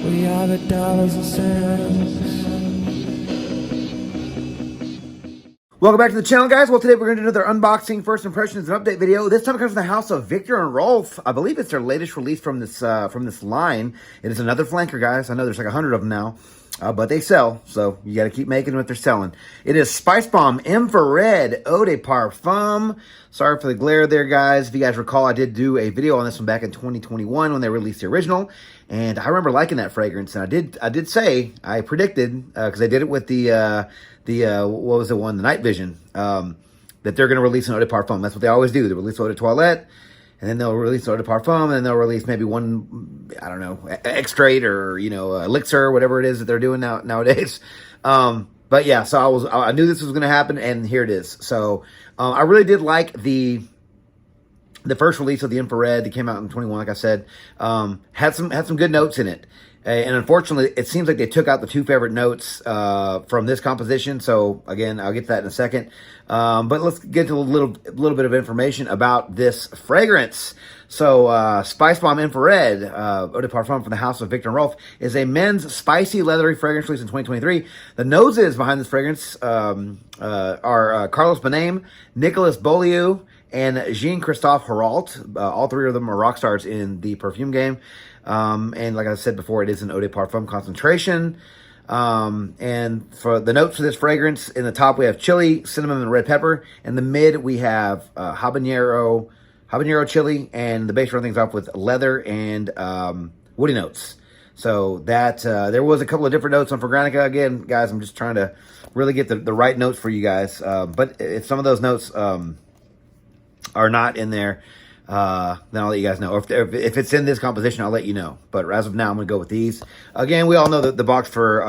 We are the dollars and cents. Welcome back to the channel, guys. Well, today we're going to do another unboxing, first impressions, and update video. This time it comes from the house of Viktor and Rolf. I believe it's their latest release from this line. It is another flanker, guys. I know there's like 100 of them now, but they sell, so you got to keep making what they're selling. It is Spicebomb Infrared Eau De Parfum. Sorry for the glare there, guys. If you guys recall, I did do a video on this one back in 2021 when they released the original, and I remember liking that fragrance. And I did say, I predicted, because I did it with the what was the one, the Night Vision, that they're going to release an Eau De Parfum. That's what they always do. They release Eau De Toilette, and then they'll release Eau De Parfum, and then they'll release maybe one, I don't know, extrait or, elixir, whatever it is that they're doing nowadays. But yeah, so I knew this was going to happen, and here it is. So I really did like the first release of the Infrared that came out in 21, like I said. Had some good notes in it. And unfortunately, it seems like they took out the two favorite notes from this composition. So again, I'll get to that in a second. But let's get to a little bit of information about this fragrance. So Spicebomb Infrared Eau De Parfum from the house of Viktor Rolf is a men's spicy leathery fragrance released in 2023. The noses behind this fragrance are Carlos Benem, Nicolas Beaulieu, and Jean-Christophe Herault. All three of them are rock stars in the perfume game. And like I said before, it is an Eau De Parfum concentration. And for the notes for this fragrance, in the top we have chili, cinnamon, and red pepper. In the mid we have habanero chili, and the base run things off with leather and woody notes. So that there was a couple of different notes on Fragrantica. Again, guys, I'm just trying to really get the right notes for you guys. But if some of those notes are not in there, then I'll let you guys know. Or if it's in this composition, I'll let you know. But as of now, I'm going to go with these. Again, we all know that the box for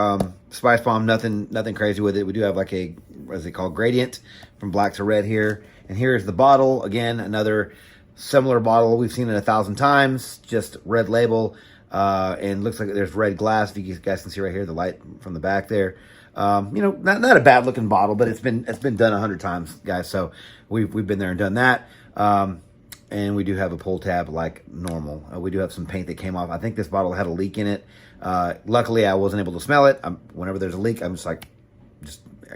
Spicebomb, nothing crazy with it. We do have like a, what is it called, gradient from black to red here. And here's the bottle. Again, another similar bottle. We've seen it 1,000 times. Just red label. And looks like there's red glass. If you guys can see right here, the light from the back there. Not a bad looking bottle, but it's been done 100 times, guys. So we've been there and done that. And we do have a pull tab like normal. We do have some paint that came off. I think this bottle had a leak in it. Luckily, I wasn't able to smell it. Whenever there's a leak, I'm just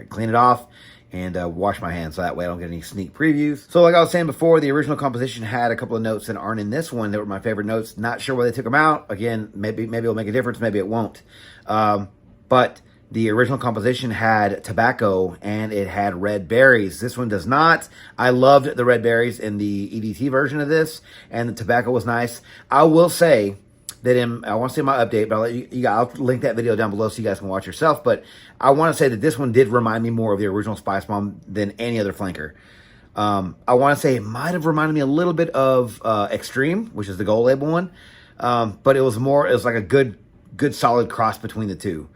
clean it off and wash my hands, so that way I don't get any sneak previews. So like I was saying before, the original composition had a couple of notes that aren't in this one that were my favorite notes. Not sure why they took them out. Again, maybe it'll make a difference, maybe it won't. But the original composition had tobacco and it had red berries. This one does not. I loved the red berries in the EDT version of this, and the tobacco was nice. I will say that I want to say my update, but I'll link that video down below so you guys can watch yourself. But I want to say that this one did remind me more of the original Spicebomb than any other flanker. I want to say it might have reminded me a little bit of Extreme, which is the gold label one. But it was like a good solid cross between the two.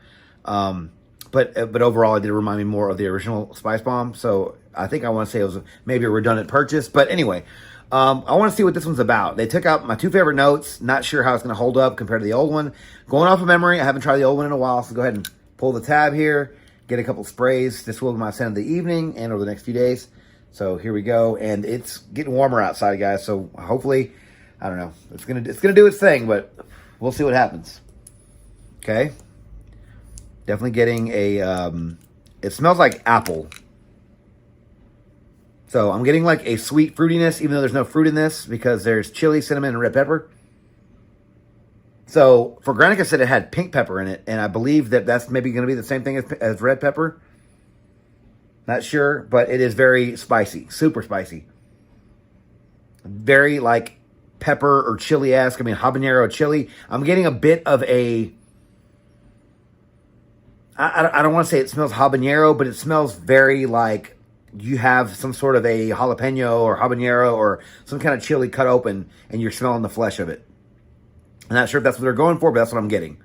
But overall, it did remind me more of the original Spicebomb. So I think I want to say it was maybe a redundant purchase. But anyway, I want to see what this one's about. They took out my two favorite notes. Not sure how it's going to hold up compared to the old one. Going off of memory, I haven't tried the old one in a while. So go ahead and pull the tab here. Get a couple sprays. This will be my scent of the evening and over the next few days. So here we go. And it's getting warmer outside, guys. So hopefully, I don't know. It's gonna do its thing, but we'll see what happens. Okay. Definitely getting a, it smells like apple. So I'm getting like a sweet fruitiness, even though there's no fruit in this, because there's chili, cinnamon, and red pepper. So Fragrantica said it had pink pepper in it, and I believe that that's maybe going to be the same thing as red pepper. Not sure, but it is very spicy, super spicy. Very like pepper or chili-esque. I mean, habanero chili. I'm getting a bit of a, I don't want to say it smells habanero, but it smells very like you have some sort of a jalapeno or habanero or some kind of chili cut open and you're smelling the flesh of it. I'm not sure if that's what they're going for, but that's what I'm getting.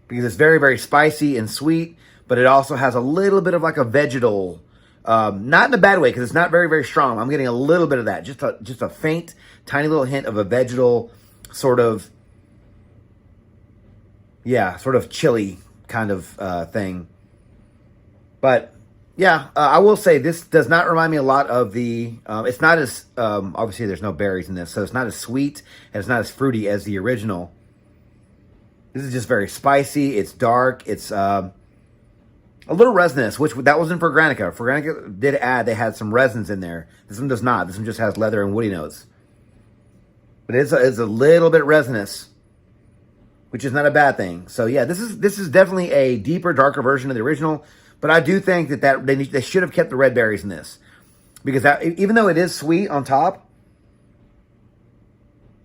Because it's very, very spicy and sweet, but it also has a little bit of like a vegetal, not in a bad way because it's not very, very strong. I'm getting a little bit of that, just a faint, tiny little hint of a vegetal sort of, sort of chili kind of thing. But yeah, I will say this does not remind me a lot of the, it's not as, obviously there's no berries in this, so it's not as sweet and it's not as fruity as the original. This is just very spicy. It's dark. It's a little resinous, which that wasn't for Granica. For Granica did add, they had some resins in there. This one does not. This one just has leather and woody notes. But it's a little bit resinous, which is not a bad thing. So yeah, this is definitely a deeper, darker version of the original. But I do think that they should have kept the red berries in this, because even though it is sweet on top,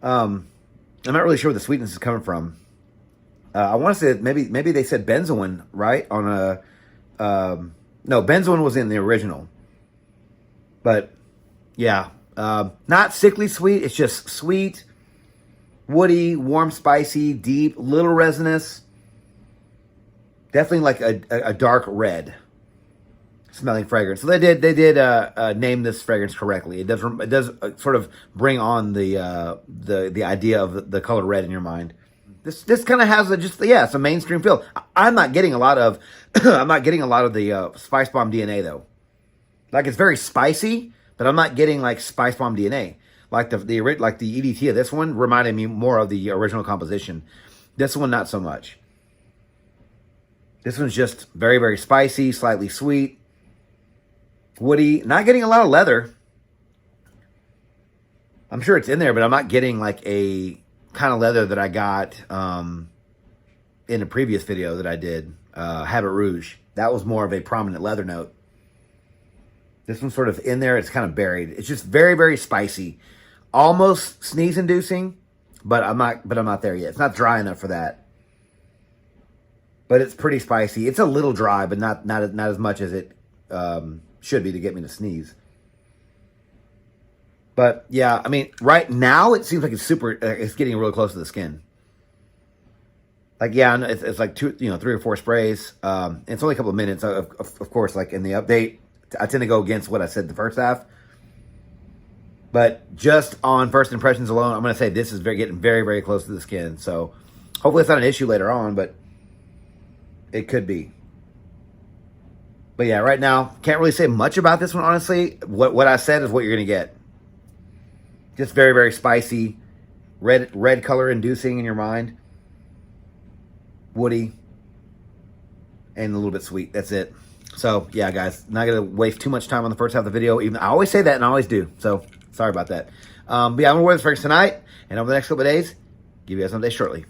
I'm not really sure where the sweetness is coming from. I want to say that maybe they said benzoin, right? On a no, benzoin was in the original, but yeah, not sickly sweet. It's just sweet, woody, warm, spicy, deep, little resinous. Definitely like a dark red smelling fragrance. So they did name this fragrance correctly. It does sort of bring on the idea of the color red in your mind. This kind of has it's a mainstream feel. I'm not getting a lot of the Spicebomb DNA though. Like, it's very spicy, but I'm not getting like Spicebomb DNA. Like the EDT of this one reminded me more of the original composition. This one not so much. This one's just very, very spicy, slightly sweet, woody. Not getting a lot of leather. I'm sure it's in there, but I'm not getting like a kind of leather that I got in a previous video that I did, Habit Rouge. That was more of a prominent leather note. This one's sort of in there. It's kind of buried. It's just very, very spicy. Almost sneeze-inducing, but I'm not there yet. It's not dry enough for that. But it's pretty spicy. It's a little dry, but not as much as it should be to get me to sneeze. But yeah, I mean, right now it seems like it's getting really close to the skin. Like, yeah, it's like 3 or 4 sprays. It's only a couple of minutes. Of course, like in the update, I tend to go against what I said the first half. But just on first impressions alone, I'm going to say this is getting very, very close to the skin. So hopefully it's not an issue later on, but it could be. But yeah, right now, can't really say much about this one, honestly. What I said is what you're going to get. Just very, very spicy, red color inducing in your mind, woody, and a little bit sweet. That's it. So yeah, guys, not gonna waste too much time on the first half of the video. Even I always say that, and I always do. So sorry about that. But yeah, I'm gonna wear this fragrance tonight, and over the next couple of days, give you guys an update shortly.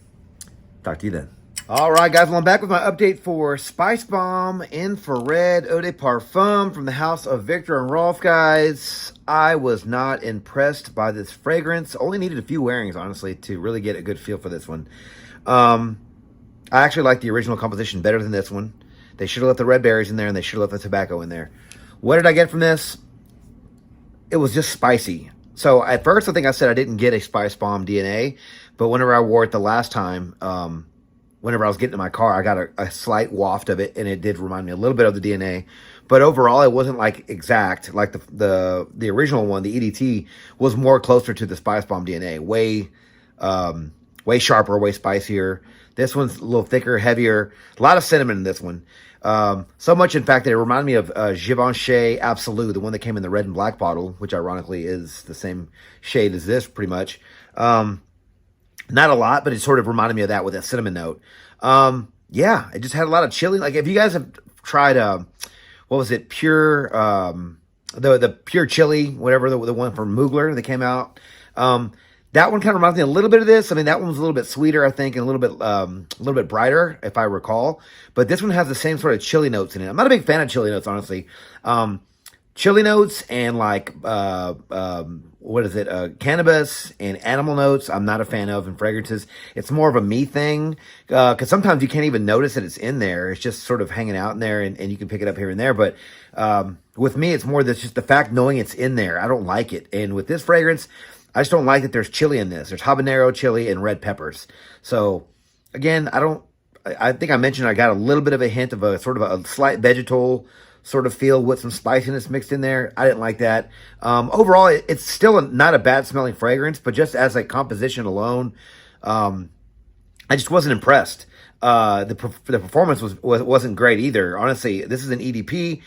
Talk to you then. All right, guys, well, I'm back with my update for Spicebomb Infrared Eau De Parfum from the house of Viktor and Rolf, guys. I was not impressed by this fragrance. Only needed a few wearings, honestly, to really get a good feel for this one. I actually like the original composition better than this one. They should have left the red berries in there, and they should have left the tobacco in there. What did I get from this? It was just spicy. So at first, I think I said I didn't get a Spicebomb DNA, but whenever I wore it the last time, whenever I was getting in my car, I got a slight waft of it, and it did remind me a little bit of the DNA. But overall, it wasn't like exact. Like the original one, the EDT, was more closer to the Spicebomb DNA. Way sharper, way spicier. This one's a little thicker, heavier. A lot of cinnamon in this one. So much, in fact, that it reminded me of Givenchy Absolute, the one that came in the red and black bottle, which ironically is the same shade as this, pretty much. Not a lot, but it sort of reminded me of that with that cinnamon note. Yeah, it just had a lot of chili. Like, if you guys have tried, what was it, Pure, the Pure Chili, whatever, the one from Mugler that came out. That one kind of reminds me a little bit of this. I mean, that one was a little bit sweeter, I think, and a little bit brighter, if I recall. But this one has the same sort of chili notes in it. I'm not a big fan of chili notes, honestly. Chili notes and like, what is it? Cannabis and animal notes, I'm not a fan of in fragrances. It's more of a me thing. Cause sometimes you can't even notice that it's in there. It's just sort of hanging out in there, and you can pick it up here and there. But, with me, it's more just the fact knowing it's in there. I don't like it. And with this fragrance, I just don't like that there's chili in this. There's habanero, chili, and red peppers. So again, I think I mentioned I got a little bit of a hint of a sort of a slight vegetal sort of feel with some spiciness mixed in there. I didn't like that. Overall, it's still not a bad smelling fragrance, but just as a composition alone, I just wasn't impressed. The performance wasn't great either. Honestly, this is an EDP.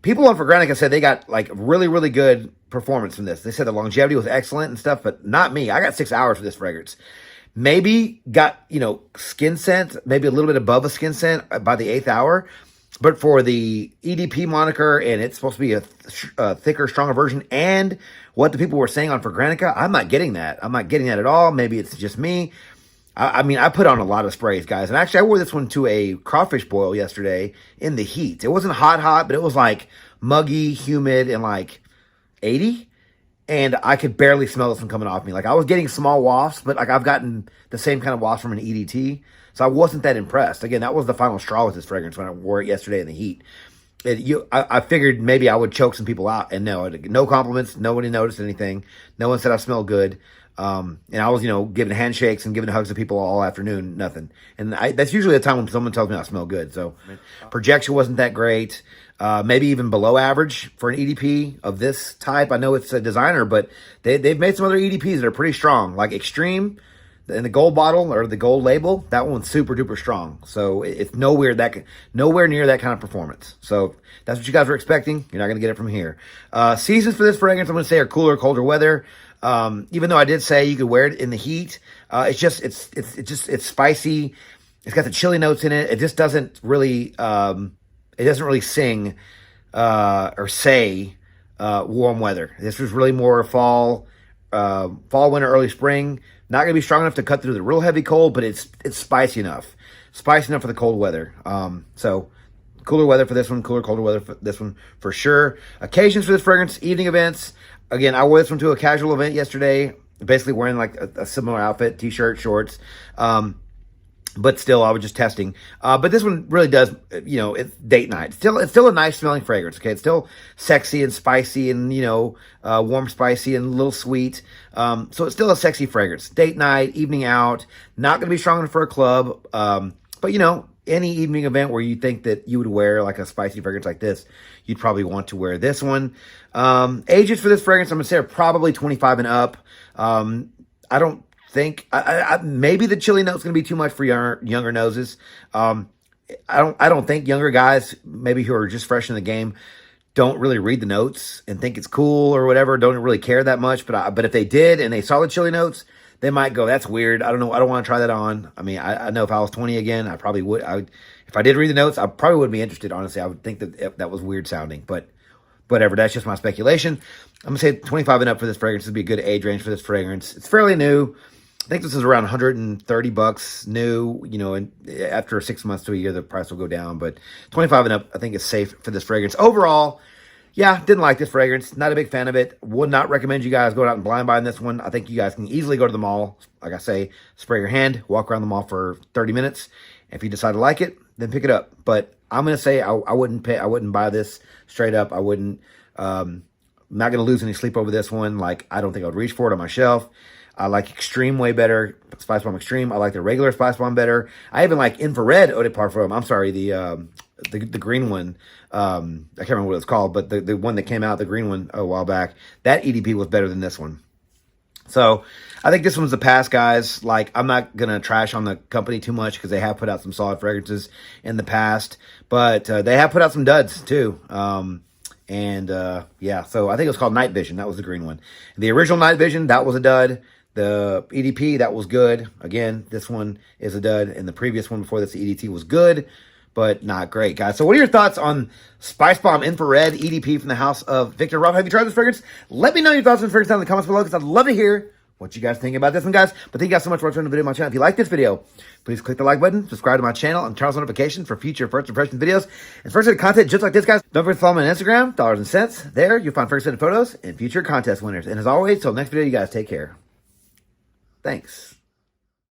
People on Forgranica said they got like really, really good performance from this. They said the longevity was excellent and stuff, but not me. I got 6 hours for this fragrance. maybe got, skin scent, maybe a little bit above a skin scent by the 8th hour. But for the EDP moniker, and it's supposed to be a thicker, stronger version, and what the people were saying on Fragrantica, I'm not getting that. I'm not getting that at all. Maybe it's just me. I mean, I put on a lot of sprays, guys. And actually, I wore this one to a crawfish boil yesterday in the heat. It wasn't hot, but it was like muggy, humid, and like 80. And I could barely smell this one coming off me. Like, I was getting small wafts, but like I've gotten the same kind of wafts from an EDT. So I wasn't that impressed. Again, that was the final straw with this fragrance when I wore it yesterday in the heat. I figured maybe I would choke some people out. And no compliments. Nobody noticed anything. No one said I smelled good. And I was, giving handshakes and giving hugs to people all afternoon, nothing. And that's usually the time when someone tells me I smell good. So projection wasn't that great. Maybe even below average for an EDP of this type. I know it's a designer, but they've made some other EDPs that are pretty strong, like Extreme in the gold bottle or the gold label. That one's super duper strong. So it's nowhere near that kind of performance. So if that's what you guys were expecting, you're not going to get it from here. Seasons for this fragrance, I'm going to say, are cooler, colder weather. Even though I did say you could wear it in the heat, it's spicy. It's got the chili notes in it. It just doesn't really, sing, or say, warm weather. This was really more fall, winter, early spring. Not going to be strong enough to cut through the real heavy cold, but it's spicy enough for the cold weather. So cooler weather for this one, colder weather for this one for sure. Occasions for this fragrance, evening events. Again, I wore this one to a casual event yesterday, basically wearing like a similar outfit, t-shirt, shorts. But still, I was just testing. But this one really does, it's date night. It's still a nice smelling fragrance, okay? It's still sexy and spicy and, warm, spicy and a little sweet. So it's still a sexy fragrance. Date night, evening out, not going to be strong enough for a club. But, any evening event where you think that you would wear like a spicy fragrance like this, you'd probably want to wear this one. Ages for this fragrance, I'm going to say, are probably 25 and up. I don't think maybe the chili note's going to be too much for younger noses. I don't think younger guys, maybe who are just fresh in the game, don't really read the notes and think it's cool or whatever. Don't really care that much. But if they did and they saw the chili notes, they might go, that's weird. I don't know. I don't want to try that on. I mean, I know if I was 20 again, I probably would. If I did read the notes, I probably would be interested. Honestly, I would think that was weird sounding, but whatever. That's just my speculation. I'm gonna say 25 and up for this fragrance. This would be a good age range for this fragrance. It's fairly new. I think this is around $130 new, and after 6 months to a year, the price will go down, but 25 and up, I think is safe for this fragrance. Overall, yeah, didn't like this fragrance. Not a big fan of it. Would not recommend you guys go out and blind buy this one. I think you guys can easily go to the mall. Like I say, spray your hand, walk around the mall for 30 minutes. If you decide to like it, then pick it up. But I'm going to say I wouldn't buy this straight up. I wouldn't, I'm not going to lose any sleep over this one. Like, I don't think I would reach for it on my shelf. I like Extreme way better, Spicebomb Extreme. I like the regular Spicebomb better. I even like Infrared Eau De Parfum. I'm sorry, the green one. I can't remember what it's called, but the one that came out, the green one a while back, that EDP was better than this one. So I think this one's the pass, guys. Like, I'm not going to trash on the company too much because they have put out some solid fragrances in the past, but they have put out some duds too. Yeah, so I think it was called Night Vision. That was the green one. The original Night Vision, that was a dud. The EDP, that was good. Again, this one is a dud. And the previous one before this, the EDT, was good, but not great, guys. So what are your thoughts on Spicebomb Infrared EDP from the house of Viktor Rolf? Have you tried this fragrance? Let me know your thoughts on the fragrance down in the comments below, because I'd love to hear what you guys think about this one, guys. But thank you guys so much for watching the video on my channel. If you like this video, please click the like button, subscribe to my channel, and turn on notifications for future first impression videos and first content just like this, guys. Don't forget to follow me on Instagram, Dollars and Cents. There, you'll find first set of photos and future contest winners. And as always, till next video, you guys take care. Thanks.